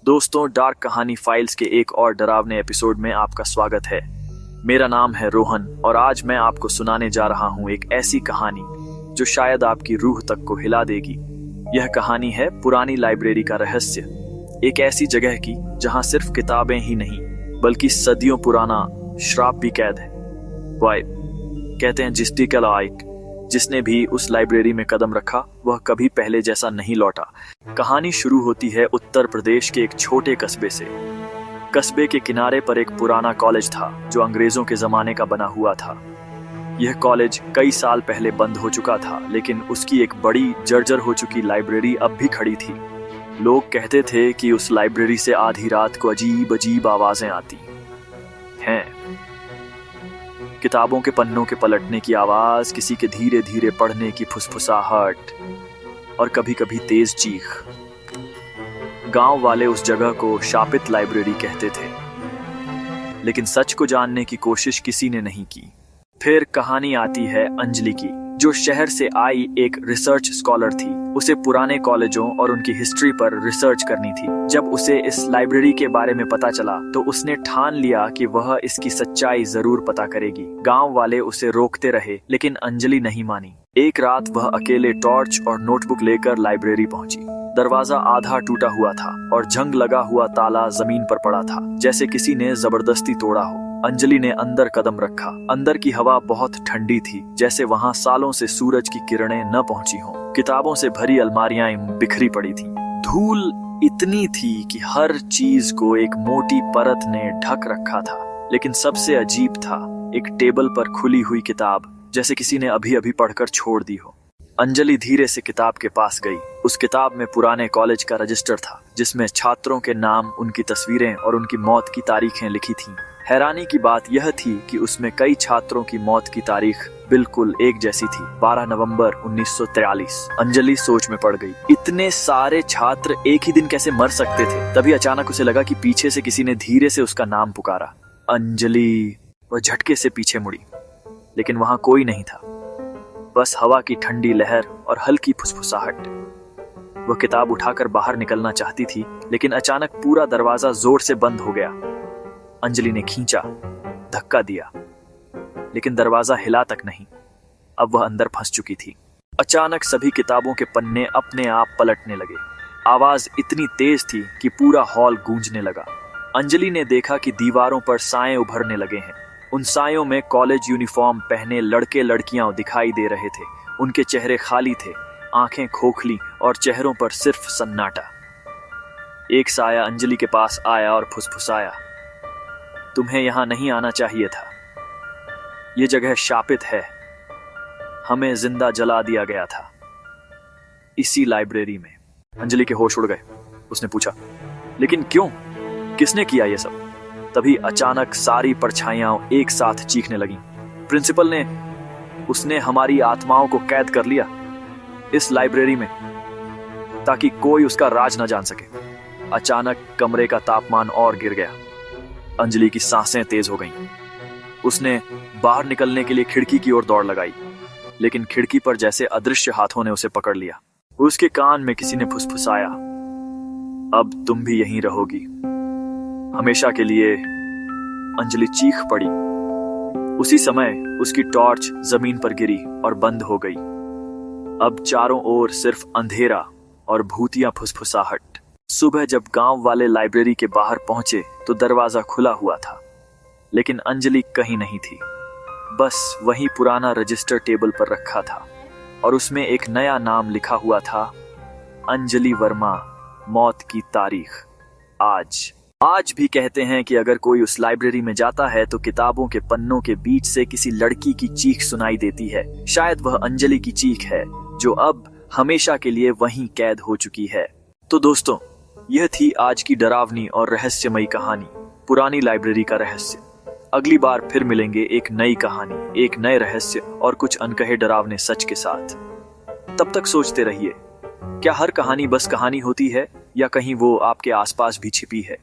दोस्तों, डार्क कहानी फाइल्स के एक और डरावने एपिसोड में आपका स्वागत है। मेरा नाम है रोहन और आज मैं आपको सुनाने जा रहा हूँ एक ऐसी कहानी जो शायद आपकी रूह तक को हिला देगी। यह कहानी है पुरानी लाइब्रेरी का रहस्य, एक ऐसी जगह की जहाँ सिर्फ किताबें ही नहीं बल्कि सदियों पुराना श्राप भी कैद है। वाइब कहते हैं जिस्टिकल आइक, जिसने भी उस लाइब्रेरी में कदम रखा वह कभी पहले जैसा नहीं लौटा। कहानी शुरू होती है उत्तर प्रदेश के एक छोटे कस्बे से। कस्बे के किनारे पर एक पुराना कॉलेज था जो अंग्रेजों के जमाने का बना हुआ था। यह कॉलेज कई साल पहले बंद हो चुका था, लेकिन उसकी एक बड़ी जर्जर हो चुकी लाइब्रेरी अब भी खड़ी थी। लोग कहते थे कि उस लाइब्रेरी से आधी रात को अजीब अजीब आवाजें आती हैं। किताबों के पन्नों के पलटने की आवाज, किसी के धीरे धीरे पढ़ने की फुसफुसाहट और कभी कभी तेज चीख। गांव वाले उस जगह को शापित लाइब्रेरी कहते थे, लेकिन सच को जानने की कोशिश किसी ने नहीं की। फिर कहानी आती है अंजलि की, जो शहर से आई एक रिसर्च स्कॉलर थी। उसे पुराने कॉलेजों और उनकी हिस्ट्री पर रिसर्च करनी थी। जब उसे इस लाइब्रेरी के बारे में पता चला तो उसने ठान लिया कि वह इसकी सच्चाई जरूर पता करेगी। गांव वाले उसे रोकते रहे, लेकिन अंजलि नहीं मानी। एक रात वह अकेले टॉर्च और नोटबुक लेकर लाइब्रेरी पहुंची। दरवाजा आधा टूटा हुआ था और जंग लगा हुआ ताला जमीन पर पड़ा था, जैसे किसी ने जबरदस्ती तोड़ा हो। अंजलि ने अंदर कदम रखा। अंदर की हवा बहुत ठंडी थी, जैसे वहां सालों से सूरज की किरणें न पहुंची हों। किताबों से भरी अलमारियां बिखरी पड़ी थी। धूल इतनी थी कि हर चीज को एक मोटी परत ने ढक रखा था। लेकिन सबसे अजीब था, एक टेबल पर खुली हुई किताब, जैसे किसी ने अभी अभी पढ़कर छोड़ दी हो। अंजलि धीरे से किताब के पास गई। उस किताब में पुराने कॉलेज का रजिस्टर था, जिसमें छात्रों के नाम, उनकी तस्वीरें और उनकी मौत की तारीखें लिखी थीं। हैरानी की बात यह थी कि उसमें कई छात्रों की मौत की तारीख बिल्कुल एक जैसी थी, 12 नवंबर 1943। अंजलि सोच में पड़ गई, इतने सारे छात्र एक ही दिन कैसे मर सकते थे। तभी अचानक उसे लगा कि पीछे से किसी ने धीरे से उसका नाम पुकारा, अंजलि। वह झटके से पीछे मुड़ी, लेकिन वहां कोई नहीं था, बस हवा की ठंडी लहर और हल्की फुसफुसाहट। वह किताब उठाकर बाहर निकलना चाहती थी, लेकिन अचानक पूरा दरवाजा जोर से बंद हो गया। अंजलि ने खींचा, धक्का दिया, लेकिन दरवाजा हिला तक नहीं। अब वह अंदर फंस चुकी थी। अचानक सभी किताबों के पन्ने अपने आप पलटने लगे। आवाज इतनी तेज थी कि पूरा हॉल गूंजने लगा। अंजलि ने देखा कि दीवारों पर साए उभरने लगे हैं। उन सायों में कॉलेज यूनिफॉर्म पहने लड़के लड़कियां दिखाई दे रहे थे। उनके चेहरे खाली थे, आंखें खोखली और चेहरों पर सिर्फ सन्नाटा। एक साया अंजलि के पास आया और फुसफुसाया, तुम्हें यहां नहीं आना चाहिए था। यह जगह शापित है। हमें जिंदा जला दिया गया था इसी लाइब्रेरी में। अंजलि के होश उड़ गए। उसने पूछा, लेकिन क्यों? किसने किया यह सब? तभी अचानक सारी परछाइयां एक साथ चीखने लगीं। प्रिंसिपल ने, उसने हमारी आत्माओं को कैद कर लिया इस लाइब्रेरी में, ताकि कोई उसका राज न जान सके। अचानक कमरे का तापमान और गिर गया। अंजलि की सांसें तेज हो गईं। उसने बाहर निकलने के लिए खिड़की की ओर दौड़ लगाई, लेकिन खिड़की पर जैसे अदृश्य हाथों ने उसे पकड़ लिया। उसके कान में किसी ने फुसफुसाया, अब तुम भी यहीं रहोगी हमेशा के लिए। अंजलि चीख पड़ी। उसी समय उसकी टॉर्च जमीन पर गिरी और बंद हो गई। अब चारों ओर सिर्फ अंधेरा और भूतिया फुसफुसाहट। सुबह जब गांव वाले लाइब्रेरी के बाहर पहुंचे तो दरवाजा खुला हुआ था, लेकिन अंजलि कहीं नहीं थी। बस वही पुराना रजिस्टर टेबल पर रखा था और उसमें एक नया नाम लिखा हुआ था, अंजलि वर्मा, मौत की तारीख आज भी कहते हैं कि अगर कोई उस लाइब्रेरी में जाता है तो किताबों के पन्नों के बीच से किसी लड़की की चीख सुनाई देती है। शायद वह अंजलि की चीख है, जो अब हमेशा के लिए वहीं कैद हो चुकी है। तो दोस्तों, यह थी आज की डरावनी और रहस्यमयी कहानी, पुरानी लाइब्रेरी का रहस्य। अगली बार फिर मिलेंगे एक नई कहानी, एक नए रहस्य और कुछ अनकहे डरावने सच के साथ। तब तक सोचते रहिए, क्या हर कहानी बस कहानी होती है, या कहीं वो आपके आसपास भी छिपी है?